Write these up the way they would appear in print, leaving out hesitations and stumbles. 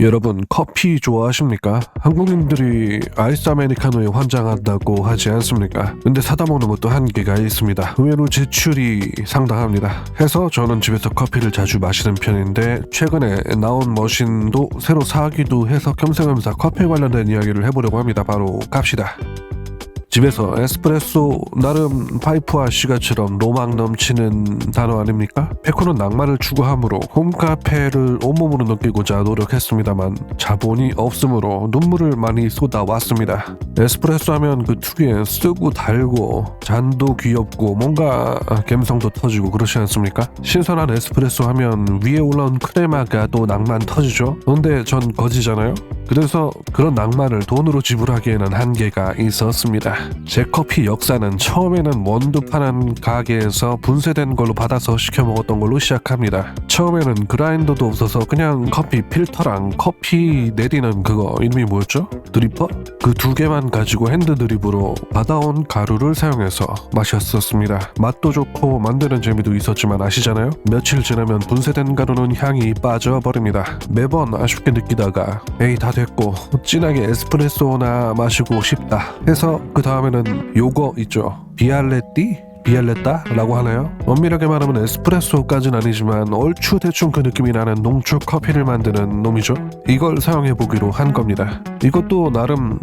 여러분 커피 좋아하십니까? 한국인들이 아이스 아메리카노에 환장한다고 하지 않습니까? 근데 사다 먹는 것도 한계가 있습니다. 의외로 지출이 상당합니다. 해서 저는 집에서 커피를 자주 마시는 편인데 최근에 나온 머신도 새로 사기도 해서 겸사겸사 커피 관련된 이야기를 해보려고 합니다. 바로 갑시다. 집에서 에스프레소 나름 파이프와 시가처럼 로망 넘치는 단어 아닙니까? 페코는 낭만을 추구하므로 홈카페를 온몸으로 느끼고자 노력했습니다만 자본이 없으므로 눈물을 많이 쏟아왔습니다. 에스프레소 하면 그 특유의 쓰고 달고 잔도 귀엽고 뭔가 감성도 터지고 그렇지 않습니까? 신선한 에스프레소 하면 위에 올라온 크레마가 또 낭만 터지죠? 근데 전 거지잖아요? 그래서 그런 낭만을 돈으로 지불하기에는 한계가 있었습니다. 제 커피 역사는 처음에는 원두 파는 가게에서 분쇄된 걸로 받아서 시켜 먹었던 걸로 시작합니다. 처음에는 그라인더도 없어서 그냥 커피 필터랑 커피 내리는 그거 이름이 뭐였죠? 드리퍼? 그 두 개만 가지고 핸드 드립으로 받아온 가루를 사용해서 마셨었습니다. 맛도 좋고 만드는 재미도 있었지만 아시잖아요? 며칠 지나면 분쇄된 가루는 향이 빠져버립니다. 매번 아쉽게 느끼다가 에이 다 됐고 진하게 에스프레소나 마시고 싶다 해서 그 다음에는 요거 있죠. 비알레따라고 하나요? 엄밀하게 말하면 에스프레소까지는 아니지만 얼추 대충 그 느낌이 나는 농축 커피를 만드는 놈이죠. 이걸 사용해보기로 한 겁니다. 이것도 나름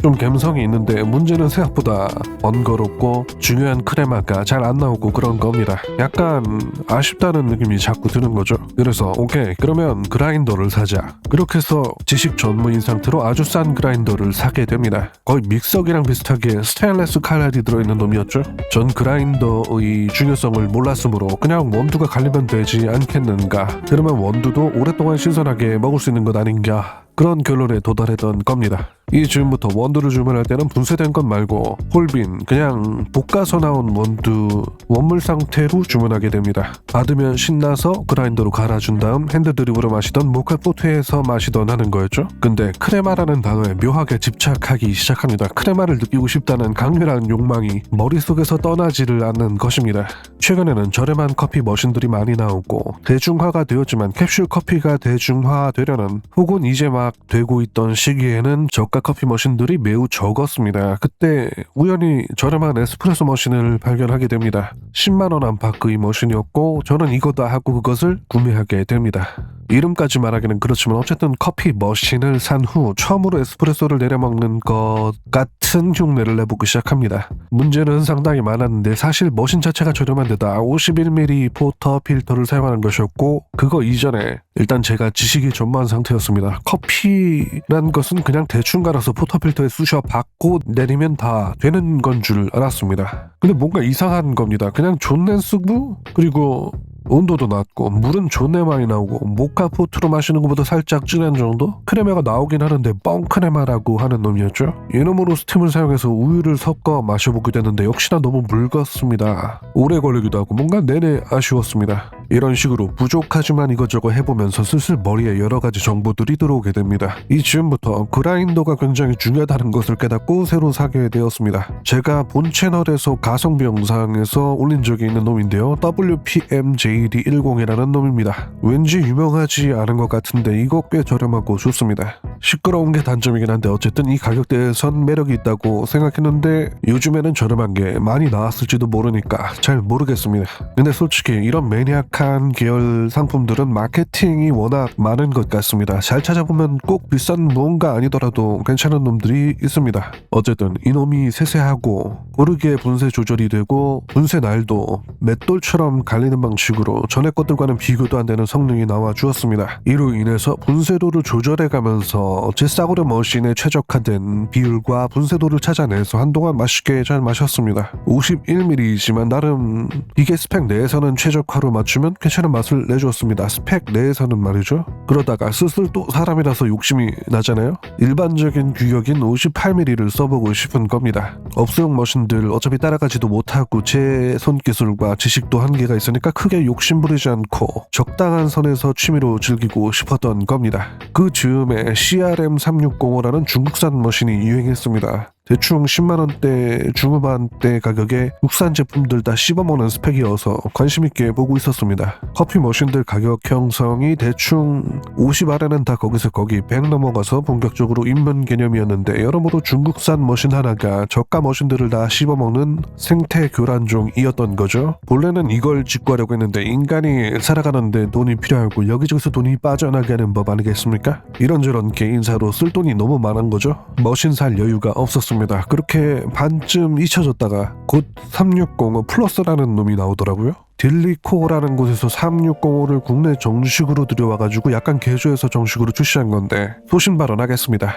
좀 감성이 있는데 문제는 생각보다 번거롭고 중요한 크레마가 잘 안 나오고 그런 겁니다. 약간 아쉽다는 느낌이 자꾸 드는 거죠. 그래서 오케이 그러면 그라인더를 사자. 그렇게 해서 지식 전무인 상태로 아주 싼 그라인더를 사게 됩니다. 거의 믹서기랑 비슷하게 스테인리스 칼날이 들어있는 놈이었죠. 전 그라인더의 중요성을 몰랐으므로 그냥 원두가 갈리면 되지 않겠는가. 그러면 원두도 오랫동안 신선하게 먹을 수 있는 것 아닌가. 그런 결론에 도달했던 겁니다. 이 즈음부터 원두를 주문할 때는 분쇄된 것 말고 홀빈 그냥 볶아서 나온 원두 원물 상태로 주문하게 됩니다. 받으면 신나서 그라인더로 갈아준 다음 핸드드립으로 마시던 모카포트에서 마시던 하는 거였죠. 근데 크레마라는 단어에 묘하게 집착하기 시작합니다. 크레마를 느끼고 싶다는 강렬한 욕망이 머릿속에서 떠나지를 않는 것입니다. 최근에는 저렴한 커피 머신들이 많이 나오고 대중화가 되었지만 캡슐 커피가 대중화되려는 혹은 이제 막 되고 있던 시기에는 저가 커피 머신들이 매우 적었습니다. 그때 우연히 저렴한 에스프레소 머신을 발견하게 됩니다. 10만원 안팎의 머신이었고 저는 이거다 하고 그것을 구매하게 됩니다. 이름까지 말하기는 그렇지만 어쨌든 커피 머신을 산 후 처음으로 에스프레소를 내려먹는 것 같은 흉내를 내보기 시작합니다. 문제는 상당히 많았는데 사실 머신 자체가 저렴한 데다 51ml 포터 필터를 사용하는 것이었고 그거 이전에 일단 제가 지식이 전무한 상태였습니다. 커피란 것은 그냥 대충 갈아서 포터 필터에 쑤셔 받고 내리면 다 되는 건 줄 알았습니다. 근데 뭔가 이상한 겁니다. 그냥 존내 쓰고 그리고 온도도 낮고 물은 존내 많이 나오고 모카포트로 마시는 것보다 살짝 진한 정도? 크레마가 나오긴 하는데 뻥크레마라고 하는 놈이었죠. 이놈으로 스팀을 사용해서 우유를 섞어 마셔보게 됐는데 역시나 너무 묽었습니다. 오래 걸리기도 하고 뭔가 내내 아쉬웠습니다. 이런 식으로 부족하지만 이것저것 해보면서 슬슬 머리에 여러가지 정보들이 들어오게 됩니다. 이 즈음부터 그라인더가 굉장히 중요하다는 것을 깨닫고 새로 사게 되었습니다. 제가 본 채널에서 가성비 영상에서 올린 적이 있는 놈인데요. WPMJD10이라는 놈입니다. 왠지 유명하지 않은 것 같은데 이거 꽤 저렴하고 좋습니다. 시끄러운 게 단점이긴 한데 어쨌든 이 가격대에선 매력이 있다고 생각했는데 요즘에는 저렴한 게 많이 나왔을지도 모르니까 잘 모르겠습니다. 근데 솔직히 이런 매니악한 계열 상품들은 마케팅이 워낙 많은 것 같습니다. 잘 찾아보면 꼭 비싼 무언가 아니더라도 괜찮은 놈들이 있습니다. 어쨌든 이놈이 세세하고 고르게 분쇄 조절이 되고 분쇄 날도 맷돌처럼 갈리는 방식으로 전에 것들과는 비교도 안 되는 성능이 나와 주었습니다. 이로 인해서 분쇄도를 조절해가면서 제 싸구려 머신에 최적화된 비율과 분쇄도를 찾아내서 한동안 맛있게 잘 마셨습니다. 51ml이지만 나름 이게 스펙 내에서는 최적화로 맞추면 괜찮은 맛을 내주었습니다. 스펙 내에서는 말이죠. 그러다가 슬슬 또 사람이라서 욕심이 나잖아요. 일반적인 규격인 58ml를 써보고 싶은 겁니다. 업소용 머신들 어차피 따라가지도 못하고 제 손기술과 지식도 한계가 있으니까 크게 욕심부리지 않고 적당한 선에서 취미로 즐기고 싶었던 겁니다. 그 즈음에 CRM360라는 중국산 머신이 유행했습니다. 대충 10만원대 중후반대 가격에 국산 제품들 다 씹어먹는 스펙이어서 관심있게 보고 있었습니다. 커피 머신들 가격 형성이 대충 50 아래는 다 거기서 거기 100 넘어가서 본격적으로 입문 개념이었는데 여러모로 중국산 머신 하나가 저가 머신들을 다 씹어먹는 생태 교란종이었던 거죠. 본래는 이걸 직구하려고 했는데 인간이 살아가는데 돈이 필요하고 여기저기서 돈이 빠져나게 하는 법 아니겠습니까? 이런저런 개인사로 쓸 돈이 너무 많은 거죠. 머신 살 여유가 없었습니다. 그렇게 반쯤 잊혀졌다가 곧 3605 플러스라는 놈이 나오더라고요. 딜리코라는 곳에서 3605를 국내 정식으로 들여와가지고 약간 개조해서 정식으로 출시한 건데 소신 발언하겠습니다.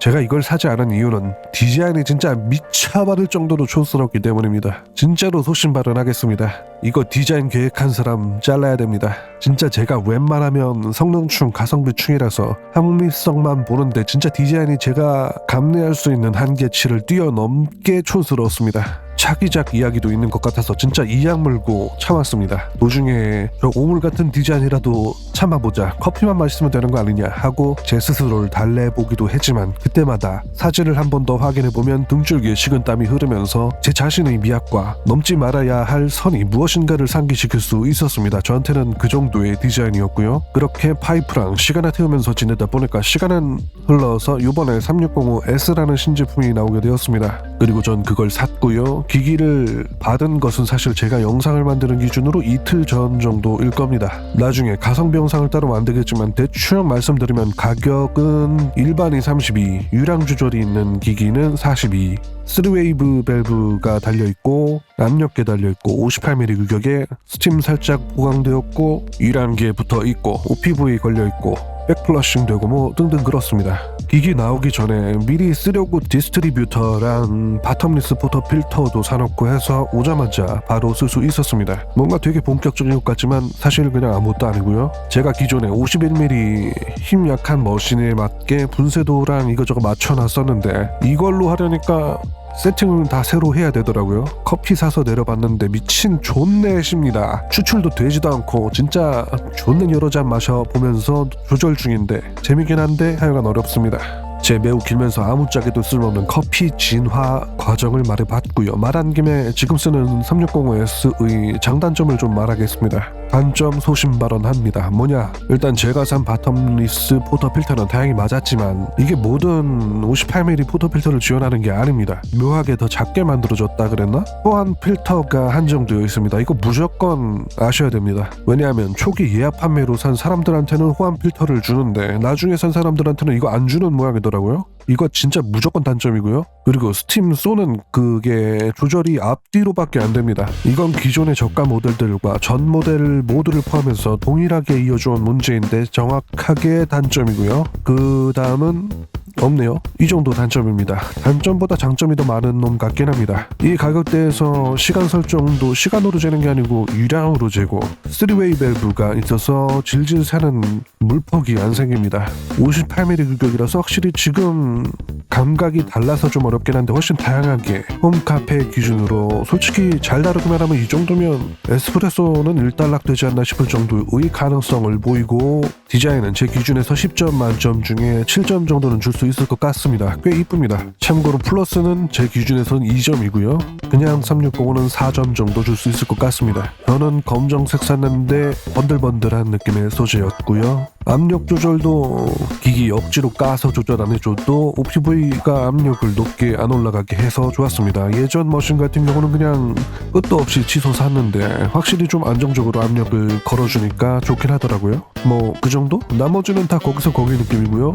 제가 이걸 사지 않은 이유는 디자인이 진짜 미쳐버릴 정도로 촌스럽기 때문입니다. 진짜로 소신 발언하겠습니다. 이거 디자인 계획한 사람 잘라야 됩니다. 진짜 제가 웬만하면 성능충 가성비충이라서 합리성만 보는데 진짜 디자인이 제가 감내할 수 있는 한계치를 뛰어넘게 촌스러웠습니다. 차기작 이야기도 있는 것 같아서 진짜 이악 물고 참았습니다. 도중에 저 오물 같은 디자인이라도 참아보자, 커피만 마시면 되는 거 아니냐 하고 제 스스로를 달래보기도 했지만 그때마다 사진을 한 번 더 확인해보면 등줄기에 식은땀이 흐르면서 제 자신의 미학과 넘지 말아야 할 선이 무엇인가를 상기시킬 수 있었습니다. 저한테는 그 정도의 디자인이었고요. 그렇게 파이프랑 시간을 태우면서 지내다 보니까 시간은 흘러서 이번에 3605S라는 신제품이 나오게 되었습니다. 그리고 전 그걸 샀고요. 기기를 받은 것은 사실 제가 영상을 만드는 기준으로 이틀 전 정도일 겁니다. 나중에 가성비 영상을 따로 만들겠지만 대충 말씀드리면 가격은 일반이 32, 유량 조절이 있는 기기는 42, 3웨이브 밸브가 달려있고 압력계 달려있고 58mm 규격에 스팀 살짝 보강되었고 유량기에 붙어있고 OPV 걸려있고 백플러싱 되고 뭐 등등 그렇습니다. 기기 나오기 전에 미리 쓰려고 디스트리뷰터랑 바텀리스 포터 필터도 사놓고 해서 오자마자 바로 쓸 수 있었습니다. 뭔가 되게 본격적인 것 같지만 사실 그냥 아무것도 아니고요. 제가 기존에 51mm 힘 약한 머신에 맞게 분쇄도랑 이거저거 맞춰놨었는데 이걸로 하려니까 세팅을 다 새로 해야 되더라고요. 커피 사서 내려봤는데 미친 존내십니다. 추출도 되지도 않고 진짜 존내 여러 잔 마셔보면서 조절 중인데 재미긴 한데 하여간 어렵습니다. 제 매우 길면서 아무짝에도 쓸모없는 커피 진화 과정을 말해봤고요. 말한 김에 지금 쓰는 360S의 장단점을 좀 말하겠습니다. 단점 소신 발언합니다. 뭐냐? 일단 제가 산 바텀리스 포터 필터는 다행히 맞았지만 이게 모든 58mm 포터 필터를 지원하는 게 아닙니다. 묘하게 더 작게 만들어졌다 그랬나? 호환 필터가 한정되어 있습니다. 이거 무조건 아셔야 됩니다. 왜냐하면 초기 예약 판매로 산 사람들한테는 호환 필터를 주는데 나중에 산 사람들한테는 이거 안 주는 모양이더라고요. 이거 진짜 무조건 단점이고요. 그리고 스팀 쏘는 그게 조절이 앞뒤로밖에 안 됩니다. 이건 기존의 저가 모델들과 전 모델 모두를 포함해서 동일하게 이어져온 문제인데 정확하게 단점이고요. 그 다음은 없네요. 이 정도 단점입니다. 단점보다 장점이 더 많은 놈 같긴 합니다. 이 가격대에서 시간 설정도 시간으로 재는 게 아니고 유량으로 재고 3웨이 밸브가 있어서 질질 새는 물폭이 안 생깁니다. 58mm 규격이라서 확실히 지금 감각이 달라서 좀 어렵긴 한데 훨씬 다양하게 홈카페 기준으로 솔직히 잘 다루기만 하면 이 정도면 에스프레소는 일단락 되지 않나 싶을 정도의 가능성을 보이고 디자인은 제 기준에서 10점 만점 중에 7점 정도는 줄 수 있을 것 같습니다. 꽤 이쁩니다. 참고로 플러스는 제 기준에서는 2점이고요. 그냥 360은 4점 정도 줄 수 있을 것 같습니다. 저는 검정색 샀는데 번들번들한 느낌의 소재였고요. 압력 조절도 기기 억지로 까서 조절 안 해줘도 OPV가 압력을 높게 안 올라가게 해서 좋았습니다. 예전 머신 같은 경우는 그냥 끝도 없이 취소 샀는데 확실히 좀 안정적으로 압력을 걸어주니까 좋긴 하더라고요. 뭐 그 정도? 나머지는 다 거기서 거기 느낌이고요.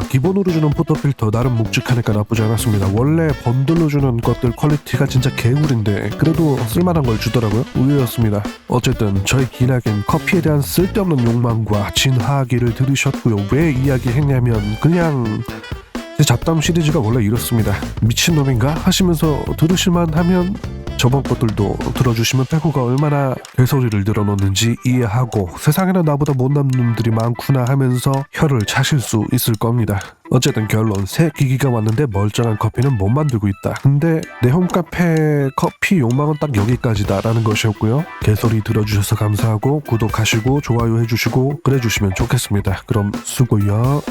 기본으로 주는 포터필터 나름 묵직하니까 나쁘지 않았습니다. 원래 번들로 주는 것들 퀄리티가 진짜 개구리인데 그래도 쓸만한 걸 주더라고요. 의외였습니다. 어쨌든 저희 기나긴 커피에 대한 쓸데없는 욕망과 진화하기를 들으셨고요. 왜 이야기했냐면 그냥 제 잡담 시리즈가 원래 이렇습니다. 미친놈인가 하시면서 들으실만 하면 저번 것들도 들어주시면 빼고가 얼마나 개소리를 늘어놓는지 이해하고 세상에는 나보다 못난 놈들이 많구나 하면서 혀를 차실 수 있을 겁니다. 어쨌든 결론, 새 기기가 왔는데 멀쩡한 커피는 못 만들고 있다. 근데 내 홈카페 커피 욕망은 딱 여기까지다 라는 것이었고요. 개소리 들어주셔서 감사하고 구독하시고 좋아요 해주시고 그래주시면 좋겠습니다. 그럼 수고요.